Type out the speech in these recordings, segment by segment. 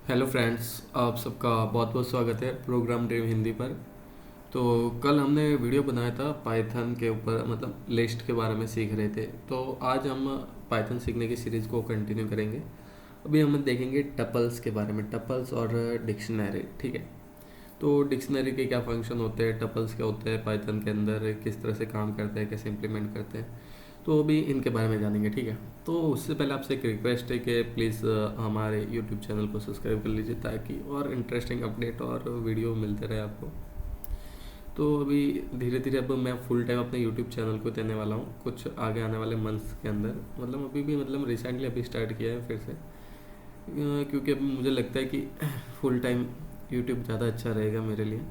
Hello friends, आप सबका बहुत बहुत स्वागत है प्रोग्राम ड्रीम हिंदी पर। तो कल हमने वीडियो बनाया था पाइथन के ऊपर, मतलब लिस्ट के बारे में सीख रहे थे। तो आज हम पाइथन सीखने की सीरीज़ को कंटिन्यू करेंगे। अभी हम देखेंगे टपल्स के बारे में, टपल्स और डिक्शनरी। ठीक है, तो डिक्शनरी के क्या फंक्शन होते हैं, टपल्स क्या होते हैं पाइथन के अंदर, किस तरह से काम करते हैं, कैसे इंप्लीमेंट करते हैं, तो अभी इनके बारे में जानेंगे। ठीक है, तो उससे पहले आपसे एक रिक्वेस्ट है कि प्लीज़ हमारे यूट्यूब चैनल को सब्सक्राइब कर लीजिए ताकि और इंटरेस्टिंग अपडेट और वीडियो मिलते रहे आपको। तो अभी धीरे धीरे अब मैं फुल टाइम अपने यूट्यूब चैनल को देने वाला हूँ कुछ आगे आने वाले मंथ्स के अंदर। मतलब अभी भी, मतलब रिसेंटली अभी स्टार्ट किया है फिर से, क्योंकि अब मुझे लगता है कि फुल टाइम यूट्यूब ज़्यादा अच्छा रहेगा मेरे लिए।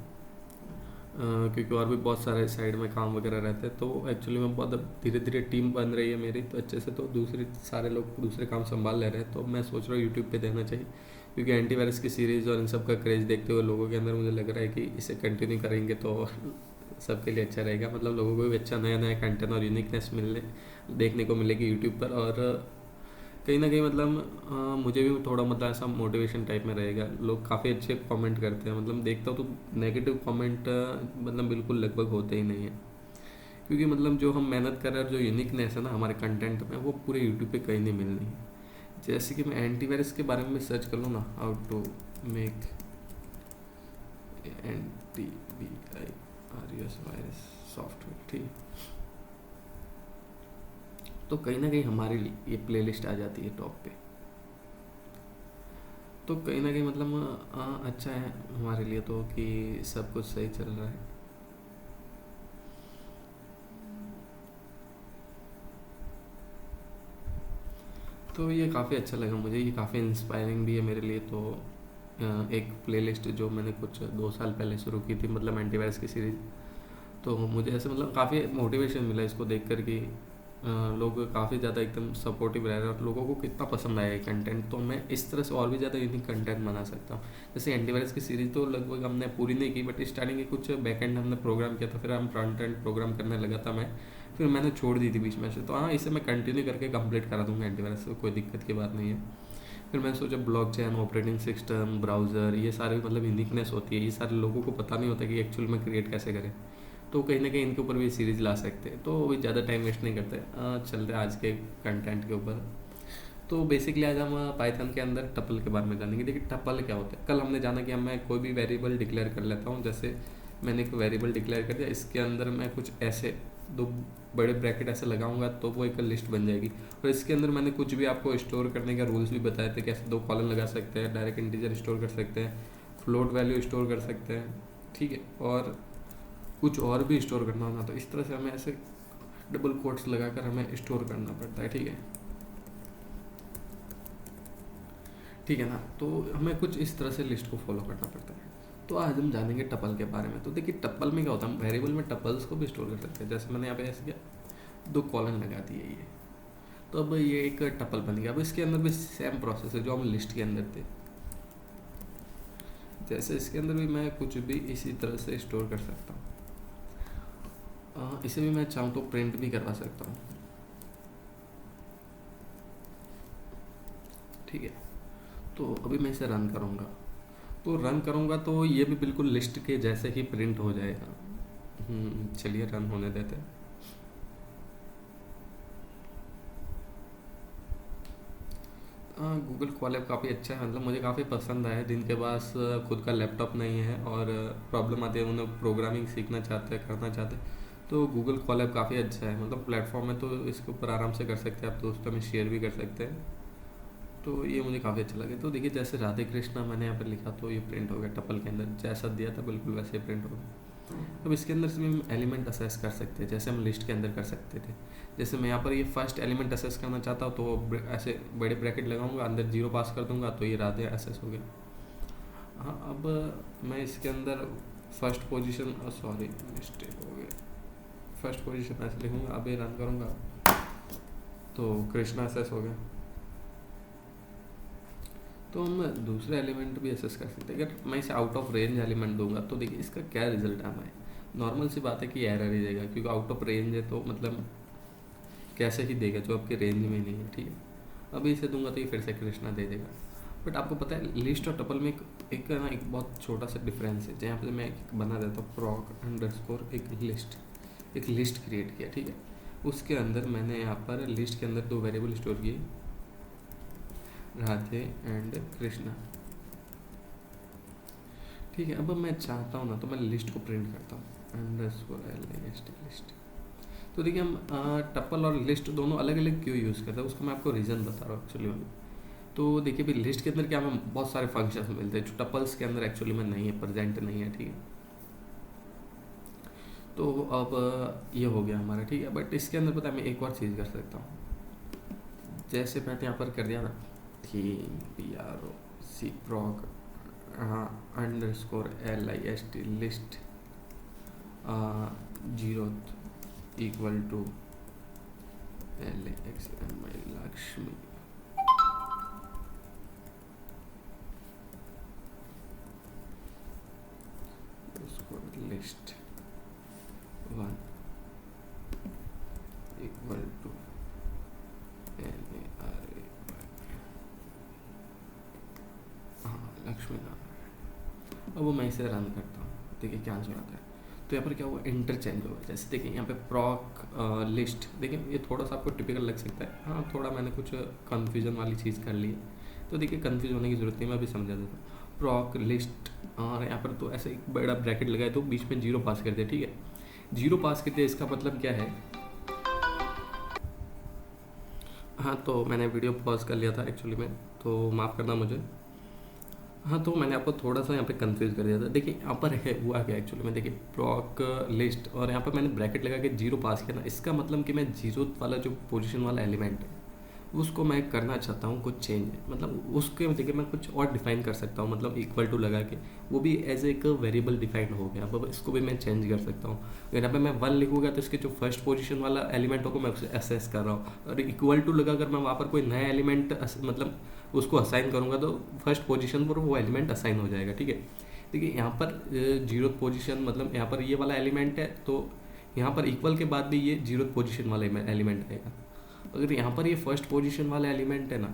क्योंकि और भी बहुत सारे साइड में काम वगैरह रहते हैं। तो एक्चुअली में बहुत धीरे धीरे टीम बन रही है मेरी, तो अच्छे से, तो दूसरी सारे लोग दूसरे काम संभाल ले रहे हैं। तो मैं सोच रहा हूँ यूट्यूब पे देना चाहिए, क्योंकि एंटीवायरस की सीरीज़ और इन सब का क्रेज़ देखते हुए लोगों के अंदर मुझे लग रहा है कि इसे कंटिन्यू करेंगे तो सबके लिए अच्छा रहेगा। मतलब लोगों को भी अच्छा नया नया कंटेंट और यूनिकनेस मिलने देखने को मिलेगी यूट्यूब पर। और कहीं ना कहीं मतलब मुझे भी थोड़ा मतलब ऐसा मोटिवेशन टाइप में रहेगा। लोग काफ़ी अच्छे कमेंट करते हैं, मतलब देखता हूँ तो नेगेटिव कमेंट मतलब बिल्कुल लगभग होते ही नहीं है। क्योंकि मतलब जो हम मेहनत कर रहे हैं और जो यूनिकनेस है ना हमारे कंटेंट में, वो पूरे यूट्यूब पे कहीं नहीं मिलनी है। जैसे कि मैं एंटीवायरस के बारे में सर्च कर लूँ ना, how to make anti V I R S virus software, ठीक है, तो कहीं ना कहीं हमारी ये प्लेलिस्ट आ जाती है टॉप पे। तो कहीं ना कहीं मतलब अच्छा है हमारे लिए तो कि सब कुछ सही चल रहा है। तो ये काफ़ी अच्छा लगा मुझे, ये काफ़ी इंस्पायरिंग भी है मेरे लिए। तो एक प्लेलिस्ट जो मैंने कुछ 2 साल पहले शुरू की थी, मतलब एंटीवायरस की सीरीज़, तो मुझे ऐसे मतलब काफ़ी मोटिवेशन मिला इसको देख कर कि लोग काफ़ी ज़्यादा एकदम सपोर्टिव रह रहे हैं और लोगों को कितना पसंद आया ये कंटेंट। तो मैं इस तरह से और भी ज़्यादा यूनिक कंटेंट बना सकता हूँ। जैसे एंटीवायरस की सीरीज़ तो लगभग हमने पूरी नहीं की, बट स्टार्टिंग के कुछ बैकएंड हमने प्रोग्राम किया था, फिर हम फ्रंट एंड प्रोग्राम करने लगा था मैं, फिर मैंने छोड़ दी थी बीच में से। तो हाँ, इसे मैं कंटिन्यू करके कंप्लीट करा दूँगा एंटीवायरस, कोई दिक्कत की बात नहीं है। फिर मैंने सोचा ब्लॉकचेन, ऑपरेटिंग सिस्टम, ब्राउज़र, ये सारे मतलब यूनिकनेस होती है, ये सारे लोगों को पता नहीं होता कि एक्चुअल में क्रिएट कैसे करें। तो कहीं ना कहीं इनके ऊपर भी सीरीज़ ला सकते हैं। तो भी ज़्यादा टाइम वेस्ट नहीं करते, चलते हैं आज के कंटेंट के ऊपर। तो बेसिकली आज हम पाइथन के अंदर टपल के बारे में जानेंगे। देखिए टपल क्या होता है। कल हमने जाना कि मैं कोई भी वेरिएबल डिक्लेयर कर लेता हूँ। जैसे मैंने एक वेरिएबल डिक्लेयर कर दिया, इसके अंदर मैं कुछ ऐसे दो बड़े ब्रैकेट ऐसे लगाऊंगा तो वो एक लिस्ट बन जाएगी। और इसके अंदर मैंने कुछ भी आपको स्टोर करने का रूल्स भी बताए थे, कैसे 2 कॉलन लगा सकते हैं, डायरेक्ट इंटीजर स्टोर कर सकते हैं, फ्लोट वैल्यू स्टोर कर सकते हैं, ठीक है, और कुछ और भी स्टोर करना होगा। तो इस तरह से हमें ऐसे डबल कोट्स लगाकर हमें स्टोर करना पड़ता है। ठीक है ना। तो हमें कुछ इस तरह से लिस्ट को फॉलो करना पड़ता है। तो आज हम जानेंगे टपल के बारे में। तो देखिए टपल में क्या होता है, हम वेरिएबल में टपल्स को भी स्टोर कर सकते हैं। जैसे मैंने यहाँ पे ऐसे किया, 2 कॉलन लगा दिए ये, तो अब ये एक टपल बन गया। अब इसके अंदर भी सेम प्रोसेस है जो हम लिस्ट के अंदर थे। जैसे इसके अंदर भी मैं कुछ भी इसी तरह से स्टोर कर सकता हूँ। इसे भी मैं चाहूँ तो प्रिंट भी करवा सकता हूँ, ठीक है। तो अभी मैं इसे रन करूँगा, तो रन करूँगा तो ये भी बिल्कुल लिस्ट के जैसे ही प्रिंट हो जाएगा। चलिए रन होने देते हैं। गूगल कोलैब काफ़ी अच्छा है, मतलब मुझे काफ़ी पसंद आया। जिनके पास खुद का लैपटॉप नहीं है और प्रॉब्लम आती है, उन्हें प्रोग्रामिंग सीखना चाहते हैं, करना चाहते हैं, तो गूगल कोलैब काफ़ी अच्छा है। मतलब प्लेटफॉर्म है, तो इसके ऊपर आराम से कर सकते हैं, आप दोस्तों में शेयर भी कर सकते हैं। तो ये मुझे काफ़ी अच्छा लगे। तो देखिए जैसे राधे कृष्णा मैंने यहाँ पर लिखा तो ये प्रिंट हो गया टपल के अंदर, जैसा दिया था बिल्कुल वैसे ही प्रिंट हो गया। अब इसके अंदर से भी हम एलिमेंट असेस कर सकते हैं, जैसे हम लिस्ट के अंदर कर सकते थे। जैसे मैं यहाँ पर ये फर्स्ट एलिमेंट असेस करना चाहता हूँ, तो ऐसे बड़े ब्रैकेट लगाऊंगा, अंदर 0 पास कर दूंगा, तो ये राधे असेस हो गया। हाँ, अब मैं इसके अंदर फर्स्ट पोजीशन, सॉरी मिस्टेक हो गया, फर्स्ट पोजीशन ऐसे लिखूंगा। अब ये रन करूँगा तो कृष्णा असेस हो गया। तो हम दूसरे एलिमेंट भी असेस कर सकते हैं। अगर मैं इसे आउट ऑफ रेंज एलिमेंट दूंगा तो देखिए इसका क्या रिजल्ट आना है। नॉर्मल सी बात है कि एरर ही देगा, क्योंकि आउट ऑफ रेंज है, तो मतलब कैसे ही देगा जो आपके रेंज में नहीं है, ठीक है। अभी इसे दूंगा तो ये फिर से कृष्णा दे देगा। बट आपको पता है लिस्ट और टपल में एक ना एक बहुत छोटा सा डिफरेंस है। जहाँ पे मैं एक बना देता हूँ प्रॉक अंडरस्कोर एक लिस्ट क्रिएट किया, ठीक है। उसके अंदर मैंने यहाँ पर लिस्ट के अंदर 2 वेरिएबल स्टोर किए, राधे एंड कृष्णा, ठीक है। अब मैं चाहता हूँ ना तो मैं लिस्ट को प्रिंट करता हूँ अंडरस्कोर लिस्ट। तो देखिए हम टपल और लिस्ट दोनों अलग अलग क्यों यूज़ करते हैं उसका मैं आपको रीज़न बता रहा हूँ एक्चुअली में। तो देखिए भाई लिस्ट के अंदर क्या हमें बहुत सारे फंक्शंस मिलते हैं जो टपल्स के अंदर एक्चुअली में नहीं है, प्रेजेंट नहीं है, ठीक है। तो अब ये हो गया हमारा, ठीक है। बट इसके अंदर पता है मैं एक और चीज़ कर सकता हूँ। जैसे मैंने यहाँ पर कर दिया ना theme PROC proc underscore LIST list 0 equal to LXMI Lakshmi, list 1 equal to NARA, हाँ लक्ष्मी नारायण। अब मैं इसे रन करता हूँ, देखिए क्या आंसर आता है। तो यहाँ पर क्या हुआ, इंटरचेंज हुआ। जैसे देखिए यहाँ पे प्रॉक लिस्ट, देखिए ये थोड़ा सा आपको टिपिकल लग सकता है, हाँ थोड़ा मैंने कुछ कन्फ्यूजन वाली चीज़ कर ली है। तो देखिए कन्फ्यूज होने की ज़रूरत नहीं, मैं अभी समझा देता हूँ। प्रॉक लिस्ट और यहाँ पर तो ऐसे एक बड़ा ब्रैकेट लगाए तो बीच में 0 पास कर दिया, ठीक है। 0 पास कर दिया, इसका मतलब क्या है, हाँ तो मैंने वीडियो पॉज कर लिया था एक्चुअली में, तो माफ़ करना मुझे। हाँ तो मैंने आपको थोड़ा सा यहाँ पे कंफ्यूज कर दिया था। देखिए यहाँ पर है हुआ क्या एक्चुअली में, देखिए प्रॉक लिस्ट और यहाँ पर मैंने ब्रैकेट लगा के 0 पास किया ना, इसका मतलब कि मैं 0 वाला जो पोजीशन वाला एलिमेंट है उसको मैं करना चाहता हूँ कुछ चेंज, मतलब उसके जगह मैं कुछ और डिफाइन कर सकता हूँ, मतलब इक्वल टू लगा के, वो भी एज एक वेरिएबल डिफाइंड हो गया। अब इसको भी मैं चेंज कर सकता हूँ। अगर यहाँ पे मैं 1 लिखूँगा तो इसके जो फर्स्ट पोजीशन वाला एलिमेंट होगा मैं उसे असेस कर रहा हूँ, और इक्वल टू लगा कर मैं वहाँ पर कोई नया एलिमेंट मतलब उसको असाइन करूँगा तो फर्स्ट पोजीशन पर वो एलिमेंट असाइन हो जाएगा, ठीक है। देखिए यहाँ पर 0 पोजीशन मतलब यहाँ पर ये वाला एलिमेंट है, तो यहाँ पर इक्वल के बाद भी ये 0 पोजीशन वाला एलिमेंट आएगा। अगर यहाँ पर ये फर्स्ट पोजीशन वाला एलिमेंट है ना,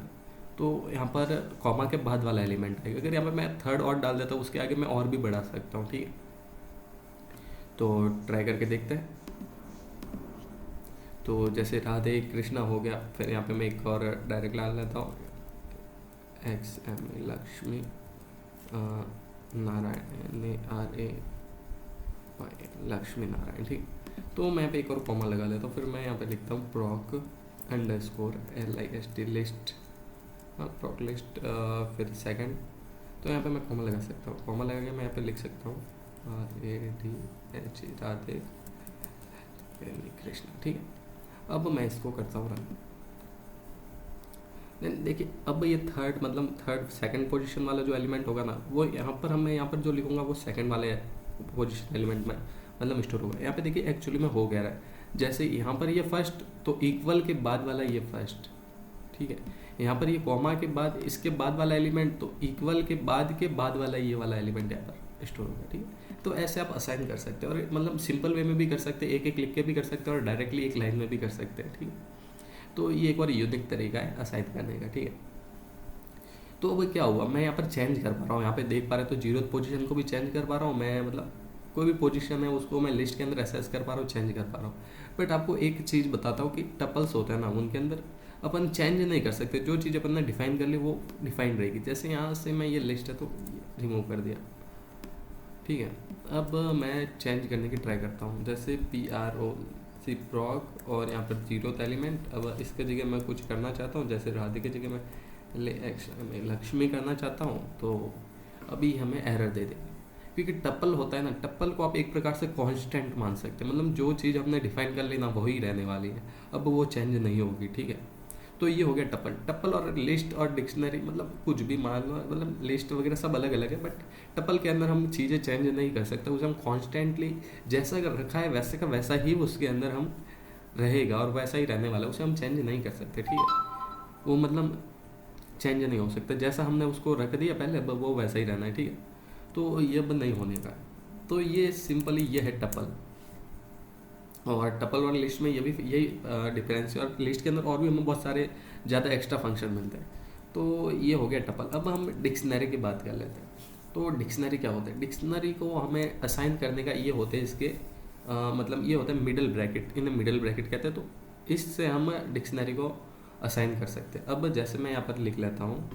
तो यहाँ पर कॉमा के बाद वाला एलिमेंट आएगा। अगर यहाँ पर मैं थर्ड और डाल देता हूँ उसके आगे मैं और भी बढ़ा सकता हूँ, ठीक है। तो ट्राई करके देखते हैं। तो जैसे राधे कृष्णा हो गया, फिर यहाँ पे मैं एक और डायरेक्ट डाल लेता हूँ XMA लक्ष्मी नारायण NARA लक्ष्मी नारायण, ठीक। तो मैं यहाँ पे एक और कॉमा लगा लेता हूँ। फिर मैं यहाँ पे लिखता हूँ प्रॉक अंडरस्कोर LIST लिस्ट, हाँ प्रॉक लिस्ट, फिर सेकंड। तो यहाँ पे मैं कॉमा लगा सकता हूँ, कॉमा लगा के मैं यहाँ पे लिख सकता हूँ RADH राधे कृष्णा, ठीक है। अब मैं इसको करता हूँ रन। देखिए अब ये थर्ड सेकंड पोजीशन वाला जो एलिमेंट होगा ना, वो यहाँ पर मैं यहाँ पर जो लिखूँगा वो सेकंड वाले पोजीशन एलिमेंट में मतलब स्टोर होगा। यहाँ पे देखिए एक्चुअली में हो गया रहा है, जैसे यहाँ पर ये फर्स्ट तो इक्वल के बाद वाला ये फर्स्ट, ठीक है। यहाँ पर ये कॉमा के बाद इसके बाद वाला एलिमेंट तो इक्वल के बाद वाला ये वाला एलिमेंट यहाँ पर स्टोर होगा, ठीक है। तो ऐसे आप असाइन कर सकते हैं, और मतलब सिंपल वे में भी कर सकते हैं, एक एक लिख के भी कर सकते हैं, और डायरेक्टली एक लाइन में भी कर सकते हैं, ठीक है। तो ये एक और यूनिक तरीका है असाइन करने का, ठीक है। तो अब क्या हुआ, मैं यहाँ पर चेंज कर पा रहा हूँ, यहाँ पे देख पा रहे तो 0 पोजीशन को भी चेंज कर पा रहा हूँ मैं, मतलब कोई भी पोजीशन है उसको मैं लिस्ट के अंदर असेस कर पा रहा हूँ, चेंज कर पा रहा हूँ। बट आपको एक चीज़ बताता हूँ कि टपल्स होते हैं ना, उनके अंदर अपन चेंज नहीं कर सकते। जो चीज़ अपन ने डिफाइन कर ली वो डिफाइंड रहेगी। जैसे यहाँ से मैं ये लिस्ट है तो रिमूव कर दिया, ठीक है। अब मैं चेंज करने की ट्राई करता हूँ, जैसे PROC प्रॉक और यहाँ पर 0th एलिमेंट। अब इसके जगह मैं कुछ करना चाहता हूँ, जैसे राधे की जगह मैं लक्ष्मी करना चाहता हूँ, तो अभी हमें एरर दे देगी, क्योंकि टप्पल होता है ना, टप्पल को आप एक प्रकार से कांस्टेंट मान सकते हैं, मतलब जो चीज़ हमने डिफाइन कर ली ना वही रहने वाली है, अब वो चेंज नहीं होगी, ठीक है। तो ये हो गया टप्पल और लिस्ट और डिक्शनरी, मतलब कुछ भी मान लो, मतलब लिस्ट वगैरह सब अलग अलग है, बट टप्पल के अंदर हम चीज़ें चेंज नहीं कर सकते, उसे हम कॉन्स्टेंटली जैसा रखा है वैसे का वैसा ही उसके अंदर हम रहेगा और वैसा ही रहने वाला है, उसे हम चेंज नहीं कर सकते, ठीक है। वो मतलब चेंज नहीं हो सकता, जैसा हमने उसको रख दिया पहले अब वो वैसा ही रहना है, ठीक है। तो ये अब नहीं होने का। तो ये सिंपली ये है टपल, और टपल और लिस्ट में ये भी यही डिफरेंस है। और लिस्ट के अंदर और भी हमें बहुत सारे ज़्यादा एक्स्ट्रा फंक्शन मिलते हैं। तो ये हो गया टपल। अब हम डिक्शनरी की बात कर लेते हैं। तो डिक्शनरी क्या होता है? डिक्शनरी को हमें असाइन करने का ये होते हैं इसके मतलब ये होता है मिडल ब्रैकेट, इन्हें मिडल ब्रैकेट कहते हैं। तो इससे हम डिक्शनरी को असाइन कर सकते हैं। अब जैसे मैं यहाँ पर लिख लेता हूँ,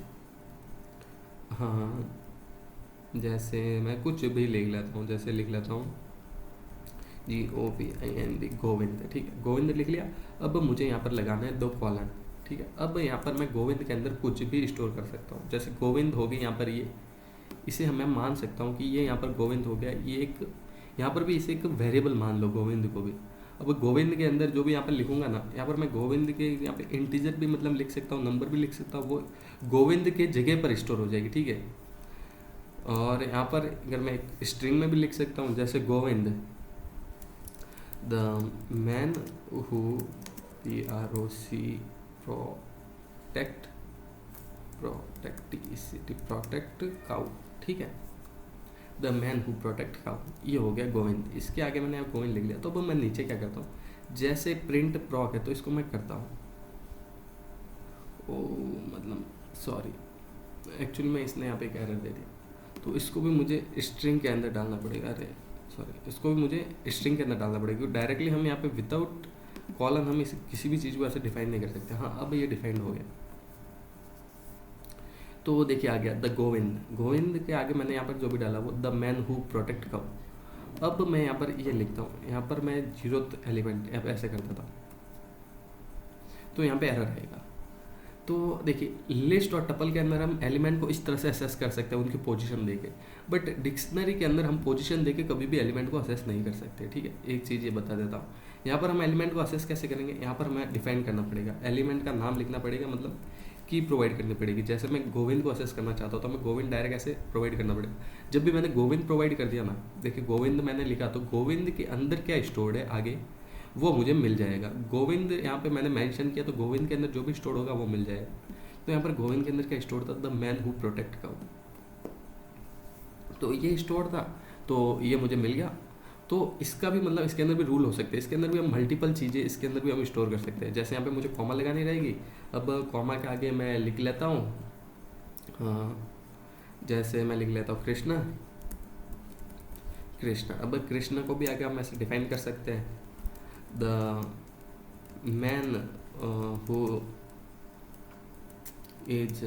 हाँ जैसे मैं कुछ भी लिख लेता हूँ, जैसे लिख लेता हूँ GOVIND, गोविंद, ठीक है, गोविंद लिख लिया। अब मुझे यहाँ पर लगाना है 2 कॉलन, ठीक है। अब यहाँ पर मैं गोविंद के अंदर कुछ भी स्टोर कर सकता हूँ। जैसे गोविंद होगी यहाँ पर, ये इसे मैं मान सकता हूँ कि ये यहाँ पर गोविंद हो गया। ये एक यहाँ पर भी इसे एक वेरिएबल मान लो गोविंद को भी। अब गोविंद के अंदर जो भी यहाँ पर लिखूंगा ना, यहाँ पर मैं गोविंद के यहाँ पे इंटीजर भी मतलब लिख सकता हूँ, नंबर भी लिख सकता हूँ, वो गोविंद के जगह पर स्टोर हो जाएगी, ठीक है। और यहाँ पर अगर मैं एक स्ट्रिंग में भी लिख सकता हूँ, जैसे Govind the man who protect cow, ठीक है, the man who protect cow, ये हो गया गोविंद। इसके आगे मैंने यहाँ गोविंद लिख लिया। तो अब मैं नीचे क्या करता हूँ, जैसे प्रिंट प्रॉक है तो इसको मैं करता हूँ, ओ मतलब सॉरी एक्चुअली मैं इसने यहाँ पे एक एरर दे दिया, तो इसको भी मुझे स्ट्रिंग के अंदर डालना पड़ेगा। अरे सॉरी, इसको भी मुझे स्ट्रिंग के अंदर डालना पड़ेगा, क्योंकि डायरेक्टली हम यहाँ पे विदाउट कॉलन हम किसी भी चीज़ को ऐसे डिफाइन नहीं कर सकते। हाँ अब ये डिफाइंड हो गया। तो देखिए आ गया द गोविंद, गोविंद के आगे मैंने यहाँ पर जो भी डाला वो the man who protect cow. अब मैं यहाँ पर ये लिखता हूँ, यहाँ पर मैं 0th एलिमेंट ऐसे करता था, तो यहाँ पे एरर आएगा। तो देखिए लिस्ट और टपल के अंदर हम एलिमेंट को इस तरह से असेस कर सकते हैं उनकी पोजीशन देके, बट डिक्शनरी के अंदर हम पोजीशन देके कभी भी एलिमेंट को असेस नहीं कर सकते, ठीक है। एक चीज़ ये बता देता हूँ, यहाँ पर हम एलिमेंट को असेस कैसे करेंगे, यहाँ पर हमें डिफाइन करना पड़ेगा, एलिमेंट का नाम लिखना पड़ेगा, मतलब की प्रोवाइड करनी पड़ेगी। जैसे मैं गोविंद को असेस करना चाहता हूँ तो मैं गोविंद डायरेक्ट ऐसे प्रोवाइड करना पड़ेगा। जब भी मैंने गोविंद प्रोवाइड कर दिया ना, देखिए गोविंद मैंने लिखा तो गोविंद के अंदर क्या स्टोर्ड है आगे वो मुझे मिल जाएगा। गोविंद यहाँ पे मैंने मेंशन किया तो गोविंद के अंदर जो भी स्टोर होगा वो मिल जाएगा। तो यहाँ पर गोविंद के अंदर क्या स्टोर था, the man who protect cow, तो ये स्टोर था, तो ये मुझे मिल गया। तो इसका भी मतलब इसके अंदर भी रूल हो सकते हैं, इसके अंदर भी हम मल्टीपल चीज़ें इसके अंदर भी हम स्टोर कर सकते हैं। जैसे यहाँ पे मुझे कॉमा लगानी रहेगी, अब कॉमा के आगे मैं लिख लेता हूँ, हाँ जैसे मैं लिख लेता हूँ कृष्णा, कृष्णा। अब कृष्णा को भी आगे हम ऐसे डिफाइन कर सकते हैं, the man who is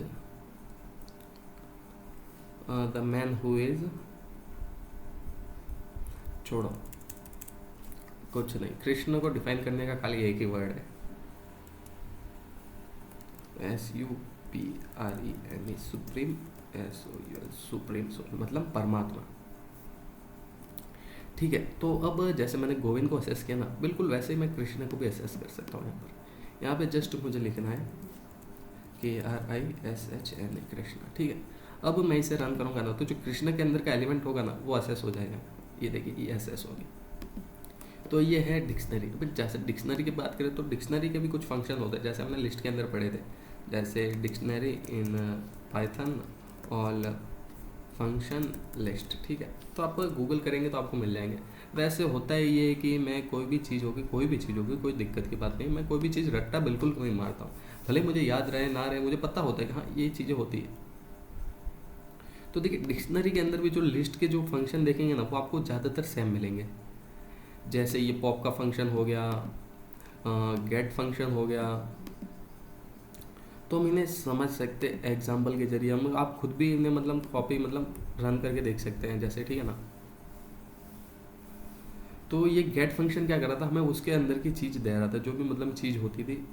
the man who is, छोड़ो कुछ नहीं, कृष्ण को डिफाइन करने का खाली एक ही वर्ड है, SUPREME, सुप्रीम, SOUL सुप्रीम, मतलब परमात्मा, ठीक है। तो अब जैसे मैंने गोविंद को असेस किया ना, बिल्कुल वैसे ही मैं कृष्ण को भी असेस कर सकता हूँ। यहाँ पे जस्ट मुझे लिखना है KRISHN, कृष्णा, ठीक है। अब मैं इसे रन करूँगा ना, तो जो कृष्ण के अंदर का एलिमेंट होगा ना वो असेस हो जाएगा। ये देखिए ये असेस होगी। तो ये है डिक्शनरी। अब जैसे डिक्शनरी की बात करें तो डिक्शनरी के भी कुछ फंक्शन होते हैं, जैसे हमने लिस्ट के अंदर पढ़े थे, जैसे dictionary in Python all function list, ठीक है। तो आप गूगल करेंगे तो आपको मिल जाएंगे। वैसे होता है ये कि मैं कोई भी चीज़ होगी कोई दिक्कत की बात नहीं, मैं कोई भी चीज़ रट्टा बिल्कुल नहीं मारता हूँ, भले मुझे याद रहे ना रहे, मुझे पता होता है कि हाँ ये चीज़ें होती है। तो देखिए डिक्शनरी के अंदर भी जो लिस्ट के जो फंक्शन देखेंगे ना वो आपको ज़्यादातर सेम मिलेंगे। जैसे ये पॉप का फंक्शन हो गया, गेट फंक्शन हो गया, तो हम इन्हें समझ सकते एग्जाम्पल के जरिए, हम आप खुद भी इन्हें मतलब कॉपी मतलब रन करके देख सकते हैं, जैसे ठीक है ना। तो ये गेट फंक्शन क्या कर रहा था, हमें उसके अंदर की चीज़ दे रहा था, जो भी मतलब चीज़ होती थी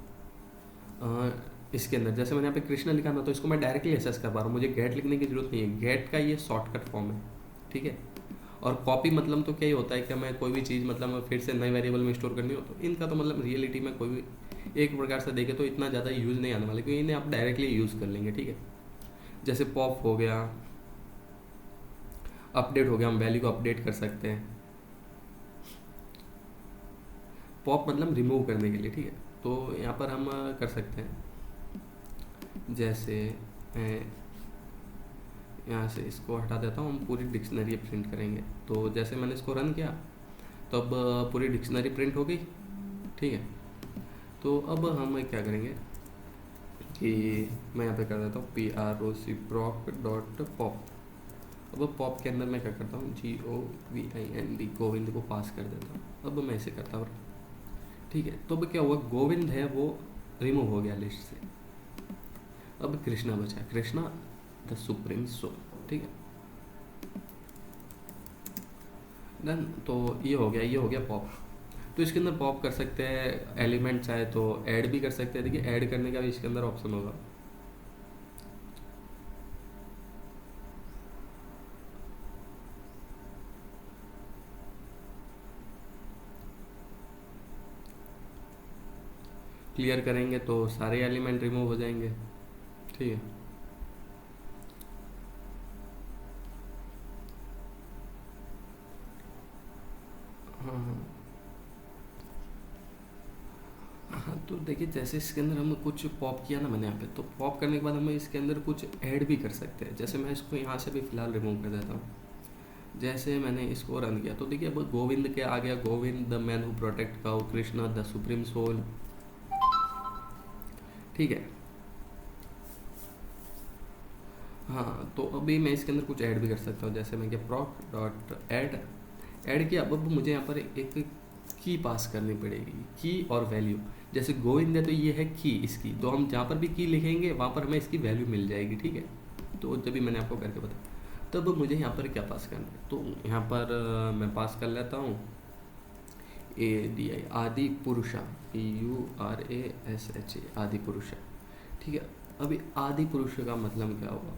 इसके अंदर। जैसे मैंने यहाँ पे कृष्णा लिखा ना, तो इसको मैं डायरेक्टली एसेस कर पा रहा हूँ, मुझे गेट लिखने की जरूरत नहीं है। गेट का ये शॉर्टकट फॉर्म है, ठीक है। और कॉपी मतलब तो क्या ही होता है कि मैं कोई भी चीज़ मतलब फिर से नए वेरिएबल में स्टोर करनी हो, तो इनका तो मतलब रियलिटी में कोई भी एक प्रकार से देखे तो इतना ज़्यादा यूज़ नहीं आने वाला, क्योंकि इन्हें आप डायरेक्टली यूज़ कर लेंगे, ठीक है। जैसे पॉप हो गया, अपडेट हो गया, हम वैल्यू को अपडेट कर सकते हैं। पॉप मतलब रिमूव करने के लिए, ठीक है। तो यहाँ पर हम कर सकते हैं, जैसे यहाँ से इसको हटा देता हूँ, हम पूरी डिक्शनरी प्रिंट करेंगे। तो जैसे मैंने इसको रन किया तो अब पूरी डिक्शनरी प्रिंट हो गई, ठीक है। तो अब हम क्या करेंगे, कि मैं यहाँ पे कर देता हूँ proc.pop। अब पॉप के अंदर मैं क्या करता हूँ GOVIND, गोविंद को पास कर देता हूँ। अब मैं इसे करता हूँ, ठीक है। तो अब क्या हुआ, गोविंद है वो रिमूव हो गया लिस्ट से। अब कृष्णा बचा, कृष्णा द सुप्रीम सोल, ठीक है डन। तो ये हो गया पॉप। तो इसके अंदर पॉप कर सकते हैं, एलिमेंट चाहे तो ऐड भी कर सकते हैं। देखिए ऐड करने का भी इसके अंदर ऑप्शन होगा। क्लियर करेंगे तो सारे एलिमेंट रिमूव हो जाएंगे, ठीक है। हाँ हाँ, तो देखिए जैसे इसके अंदर हम कुछ पॉप किया ना मैंने यहाँ पे, तो पॉप करने के बाद हम इसके अंदर कुछ ऐड भी कर सकते हैं। जैसे मैं इसको यहाँ से भी फिलहाल रिमूव कर देता हूँ। जैसे मैंने इसको रन किया तो देखिए अब गोविंद के आ गया, Govind the man who protect cow, Krishna the supreme soul, ठीक है। हाँ तो अभी मैं इसके अंदर कुछ ऐड भी कर सकता हूँ। जैसे मैं क्या proc.add ऐड किया। अब मुझे यहाँ पर एक की पास करनी पड़ेगी, की और वैल्यू। जैसे गोविंद है तो ये है की इसकी, तो हम जहाँ पर भी की लिखेंगे वहाँ पर हमें इसकी वैल्यू मिल जाएगी, ठीक है। तो जब भी मैंने आपको करके बताया, तब मुझे यहाँ पर क्या पास करना है, तो यहाँ पर मैं पास कर लेता हूँ ADI आदि पुरुषा, PURASHA आदि पुरुषा, ठीक है। अभी आदि पुरुष का मतलब क्या होगा,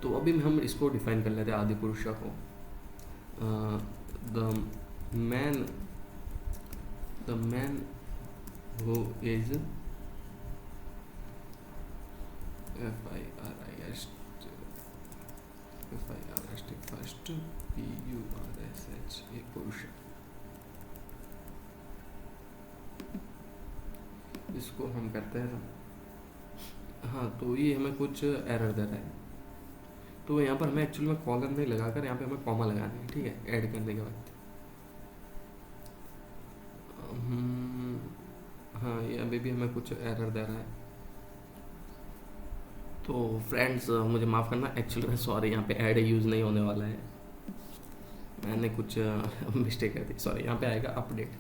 तो अभी हम इसको डिफाइन कर लेते हैं आदि पुरुषा को। The man who is FIRST first PURSHA पुरुष। इसको हम करते हैं ना। हाँ तो ये हमें कुछ एरर दे रहा है, तो यहाँ पर हमें एक्चुअली में कॉलम नहीं लगाकर यहाँ पे हमें कॉमा लगाना है, ठीक है, ऐड करने के बाद। हाँ ये अभी भी हमें कुछ एरर दे रहा है। तो फ्रेंड्स मुझे माफ़ करना, एक्चुअली में सॉरी, यहाँ पे ऐड यूज़ नहीं होने वाला है, मैंने कुछ मिस्टेक कर दी, सॉरी। यहाँ पे आएगा अपडेट।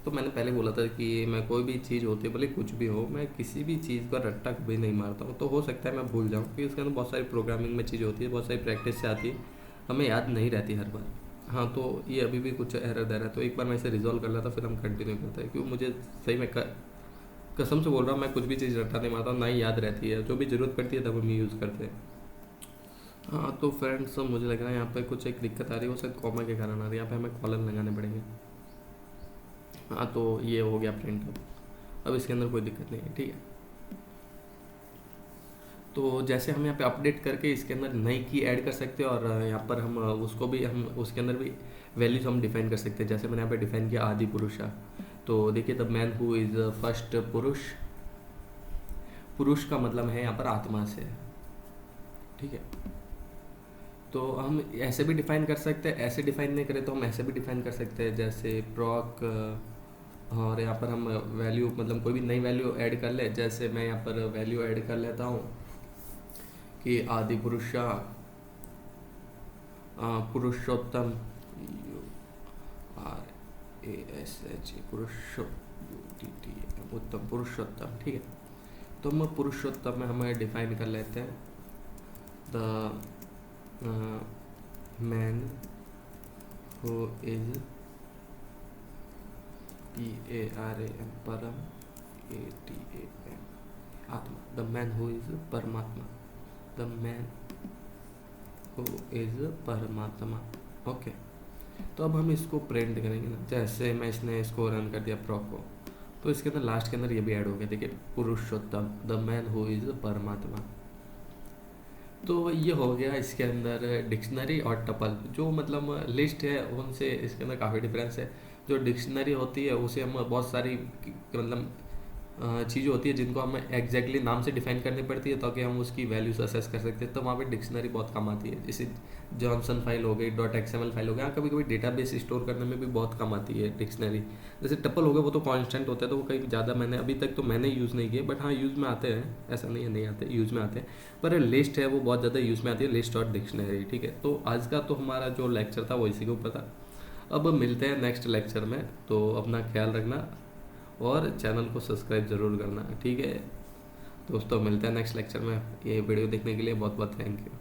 तो मैंने पहले बोला था कि मैं कोई भी चीज़ होती है, भले कुछ भी हो, मैं किसी भी चीज़ पर रट्टा कभी नहीं मारता हूँ। तो हो सकता है मैं भूल जाऊँ, क्योंकि उसके अंदर बहुत सारी प्रोग्रामिंग में चीज़ होती है, बहुत सारी प्रैक्टिस से आती है, हमें याद नहीं रहती हर बार। हाँ तो ये अभी भी कुछ एरर दे रहा है, तो एक बार मैं इसे रिजॉल्व कर लेता, फिर हम कंटिन्यू करते हैं। क्योंकि मुझे सही में कसम से बोल रहा हूँ, मैं कुछ भी चीज़ रट्टा नहीं मारता हूँ, ना ही याद रहती है। जो भी ज़रूरत पड़ती है तब हम यूज़ करते हैं। हाँ तो फ्रेंड्स मुझे लग रहा है यहाँ पे कुछ एक दिक्कत आ रही है, वो शायद कॉमा के कारण आ रही है। यहाँ पे हमें कॉलन लगाने पड़ेंगे। हाँ तो ये हो गया प्रिंट। अब इसके अंदर कोई दिक्कत नहीं है, ठीक है। तो जैसे हम यहाँ पे अपडेट करके इसके अंदर नई की ऐड कर सकते हैं, और यहाँ पर हम उसको भी हम उसके अंदर भी वैल्यूज हम डिफाइन कर सकते हैं। जैसे मैंने यहाँ पे डिफाइन किया आदि पुरुषा, तो देखिए the man who is first पुरुष, पुरुष का मतलब है यहाँ पर आत्मा से, ठीक है। तो हम ऐसे भी डिफाइन कर सकते हैं, ऐसे डिफाइन नहीं करें तो हम ऐसे भी डिफाइन कर सकते हैं। जैसे प्रॉक, और यहाँ पर हम वैल्यू मतलब कोई भी नई वैल्यू ऐड कर ले। जैसे मैं यहाँ पर वैल्यू ऐड कर लेता हूँ कि आदि पुरुषा पुरुषोत्तम, RASH उत्तम, पुरुषोत्तम, ठीक है। तो हम पुरुषोत्तम में हमें डिफाइन कर लेते हैं the man who is PARAM परम, ATAM आत्मा, द मैन हु इज परमात्मा, द मैन हु इज परमात्मा, ओके। तो अब हम इसको प्रिंट करेंगे ना। जैसे मैं इसको रन कर दिया प्रोक को, तो इसके अंदर लास्ट के अंदर ये भी ऐड हो गया, देखिए पुरुषोत्तम द मैन हु इज परमात्मा। तो ये हो गया इसके अंदर डिक्शनरी और टपल, जो मतलब लिस्ट है उनसे इसके अंदर काफ़ी डिफरेंस है। जो डिक्शनरी होती है उसे हम बहुत सारी मतलब चीज़ होती है जिनको हमें एग्जैक्टली नाम से डिफाइन करनी पड़ती है ताकि हम उसकी वैल्यूज असेस कर सकते हैं, तो वहाँ पे डिक्शनरी बहुत काम आती है। जैसे जॉनसन फाइल हो गई, .xml फाइल हो गया, कभी कभी डेटाबेस स्टोर करने में भी बहुत काम आती है डिक्शनरी। जैसे टप्पल हो गया, वो तो कांस्टेंट होता है, तो वो कहीं ज़्यादा मैंने अभी तक तो मैंने यूज़ नहीं किया, बट हाँ यूज़ में आते हैं, ऐसा नहीं है नहीं आते, यूज़ में आते हैं। पर लिस्ट है वो बहुत ज़्यादा यूज़ में आती है, लिस्ट और डिक्शनरी। ठीक है, तो आज का तो हमारा जो लेक्चर था वो इसी के ऊपर था। अब मिलते हैं नेक्स्ट लेक्चर में, तो अपना ख्याल रखना और चैनल को सब्सक्राइब ज़रूर करना। ठीक है दोस्तों, मिलते हैं नेक्स्ट लेक्चर में। ये वीडियो देखने के लिए बहुत बहुत थैंक यू।